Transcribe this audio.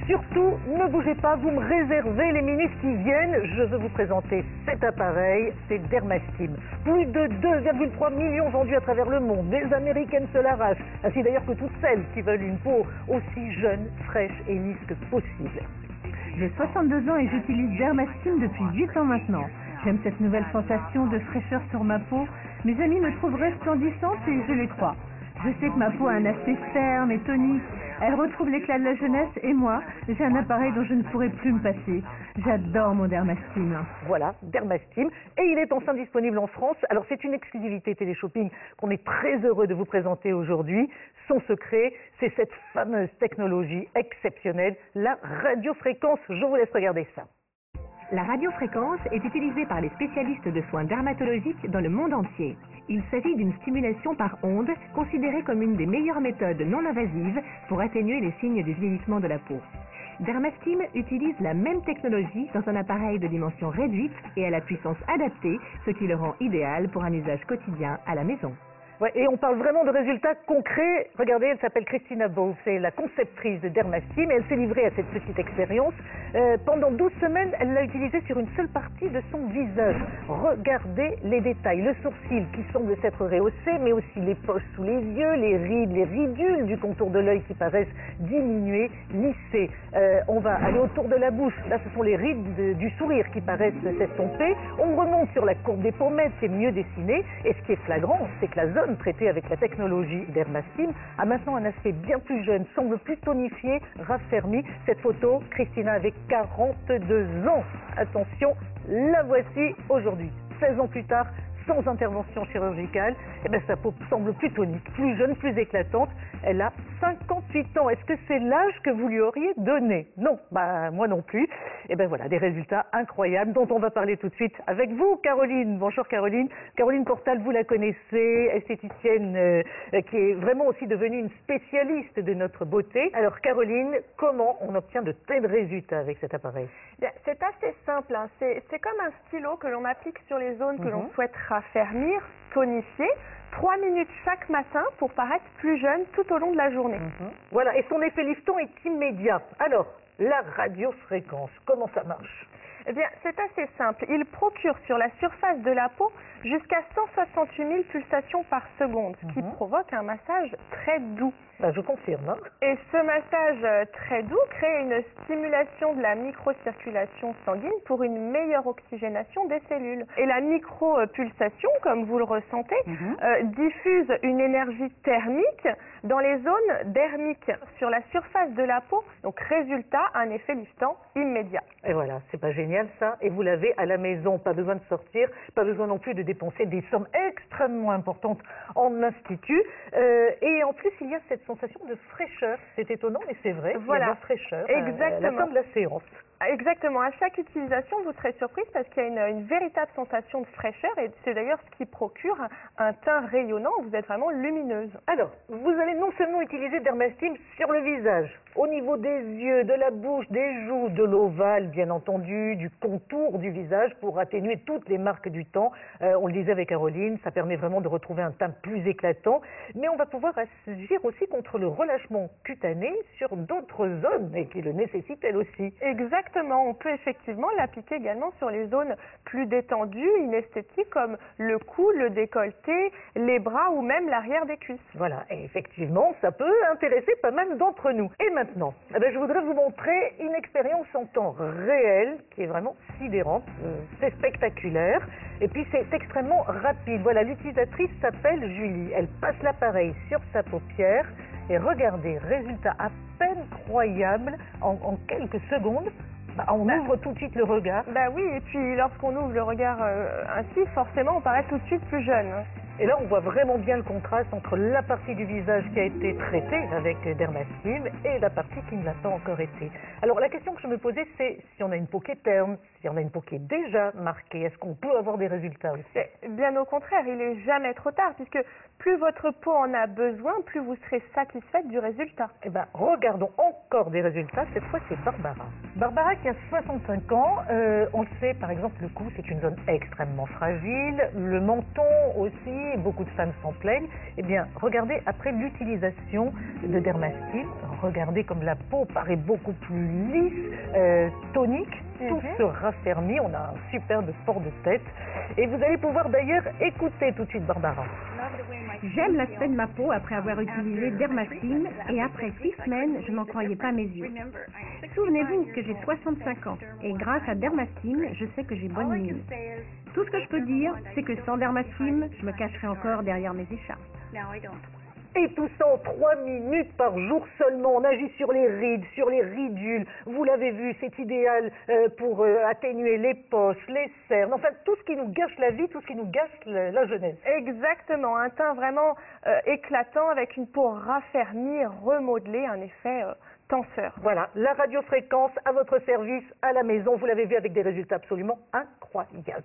Surtout, ne bougez pas, vous me réservez les minutes qui viennent. Je veux vous présenter cet appareil, c'est Dermastim. Plus de 2,3 millions vendus à travers le monde. Les Américaines se l'arrachent, ainsi d'ailleurs que toutes celles qui veulent une peau aussi jeune, fraîche et lisse que possible. J'ai 62 ans et j'utilise Dermastim depuis 8 ans maintenant. J'aime cette nouvelle sensation de fraîcheur sur ma peau. Mes amis me trouvent resplendissante et je les crois. Je sais que ma peau a un aspect ferme et tonique. Elle retrouve l'éclat de la jeunesse et moi, j'ai un appareil dont je ne pourrai plus me passer. J'adore mon Dermastim. Voilà, Dermastim. Et il est enfin disponible en France. Alors c'est une exclusivité Téléshopping qu'on est très heureux de vous présenter aujourd'hui. Son secret, c'est cette fameuse technologie exceptionnelle, la radiofréquence. Je vous laisse regarder ça. La radiofréquence est utilisée par les spécialistes de soins dermatologiques dans le monde entier. Il s'agit d'une stimulation par ondes considérée comme une des meilleures méthodes non invasives pour atténuer les signes du vieillissement de la peau. Dermastim utilise la même technologie dans un appareil de dimension réduite et à la puissance adaptée, ce qui le rend idéal pour un usage quotidien à la maison. Ouais, et on parle vraiment de résultats concrets. Regardez, elle s'appelle Christina Bove, c'est la conceptrice de Dermastim et elle s'est livrée à cette petite expérience. Pendant 12 semaines, elle l'a utilisé sur une seule partie de son visage. Regardez les détails, le sourcil qui semble s'être rehaussé, mais aussi les poches sous les yeux, les rides, les ridules du contour de l'œil qui paraissent diminuer, lisser. On va aller autour de la bouche, là ce sont les rides du sourire qui paraissent s'estomper. On remonte sur la courbe des pommettes qui est mieux dessinée et ce qui est flagrant, c'est que la zone traitée avec la technologie Dermastim a maintenant un aspect bien plus jeune, semble plus tonifié, raffermi. Cette photo, Christina avait 42 ans. Attention, la voici aujourd'hui, 16 ans plus tard, sans intervention chirurgicale. Eh bien, sa peau semble plus tonique, plus jeune, plus éclatante. Elle a 58 ans. Est-ce que c'est l'âge que vous lui auriez donné? Non, bah moi non plus. Et bien voilà, des résultats incroyables dont on va parler tout de suite avec vous, Caroline. Bonjour Caroline. Caroline Portal, vous la connaissez, esthéticienne qui est vraiment aussi devenue une spécialiste de notre beauté. Alors Caroline, comment on obtient de tels résultats avec cet appareil? C'est assez simple, hein. C'est comme un stylo que l'on applique sur les zones que l'on souhaite raffermir, tonifier. 3 minutes chaque matin pour paraître plus jeune tout au long de la journée. Voilà, et son effet liftant est immédiat. Alors, la radiofréquence, comment ça marche? Eh bien, c'est assez simple. Il procure sur la surface de la peau jusqu'à 168 000 pulsations par seconde, ce qui provoque un massage très doux. Ben, je confirme. Hein. Et ce massage très doux crée une stimulation de la microcirculation sanguine pour une meilleure oxygénation des cellules. Et la micropulsation, comme vous le ressentez, diffuse une énergie thermique dans les zones dermiques sur la surface de la peau. Donc, résultat, un effet liftant immédiat. Et voilà, c'est pas génial ça. Et vous l'avez à la maison, pas besoin de sortir, pas besoin non plus de dépenser des sommes extrêmement importantes en institut. Et en plus, il y a cette sensation de fraîcheur. C'est étonnant, mais c'est vrai. Voilà. Il y a de la fraîcheur Exactement. à la fin de la séance. Exactement. À chaque utilisation, vous serez surprise parce qu'il y a une véritable sensation de fraîcheur et c'est d'ailleurs ce qui procure un teint rayonnant. Vous êtes vraiment lumineuse. Alors, vous allez non seulement utiliser Dermastim sur le visage, au niveau des yeux, de la bouche, des joues, de l'ovale, bien entendu, du contour du visage pour atténuer toutes les marques du temps. On le disait avec Caroline, ça permet vraiment de retrouver un teint plus éclatant. Mais on va pouvoir agir aussi contre le relâchement cutané sur d'autres zones et qui le nécessitent elles aussi. Exactement. On peut effectivement l'appliquer également sur les zones plus détendues, inesthétiques, comme le cou, le décolleté, les bras ou même l'arrière des cuisses. Voilà. Et effectivement, ça peut intéresser pas mal d'entre nous. Et maintenant, je voudrais vous montrer une expérience en temps réel qui est vraiment sidérante. C'est spectaculaire. Et puis, c'est extrêmement rapide. Voilà, l'utilisatrice s'appelle Julie. Elle passe l'appareil sur sa paupière. Et regardez, résultat à peine croyable, en quelques secondes, on ouvre tout de suite le regard. Bah oui, et puis lorsqu'on ouvre le regard ainsi, forcément on paraît tout de suite plus jeune. Et là, on voit vraiment bien le contraste entre la partie du visage qui a été traitée avec Dermastim et la partie qui ne l'a pas encore été. Alors, la question que je me posais, c'est si on a une peau qui est terne, si on a une peau qui est déjà marquée, est-ce qu'on peut avoir des résultats aussi? Bien au contraire, il n'est jamais trop tard, puisque plus votre peau en a besoin, plus vous serez satisfaite du résultat. Eh bien, regardons encore des résultats. Cette fois, c'est Barbara. Barbara qui a 65 ans. On le sait, par exemple, le cou, c'est une zone extrêmement fragile. Le menton aussi. fini, beaucoup de femmes s'en plaignent. Eh bien, regardez, après l'utilisation de Dermastim, regardez comme la peau paraît beaucoup plus lisse, tonique, tout se raffermit, on a un superbe port de tête. Et vous allez pouvoir d'ailleurs écouter tout de suite Barbara. J'aime l'aspect de ma peau après avoir utilisé Dermastim et après 6 semaines, je n'en croyais pas mes yeux. Souvenez-vous que j'ai 65 ans et grâce à Dermastim, je sais que j'ai bonne mine. Tout ce que je peux dire, c'est que sans Dermastim, je me cacherais encore derrière mes écharpes. Et tout ça en 3 minutes par jour seulement. On agit sur les rides, sur les ridules. Vous l'avez vu, c'est idéal pour atténuer les poches, les cernes, enfin tout ce qui nous gâche la vie, tout ce qui nous gâche la jeunesse. Exactement, un teint vraiment éclatant avec une peau raffermie, remodelée, un effet tenseur. Voilà, la radiofréquence à votre service à la maison. Vous l'avez vu avec des résultats absolument incroyables.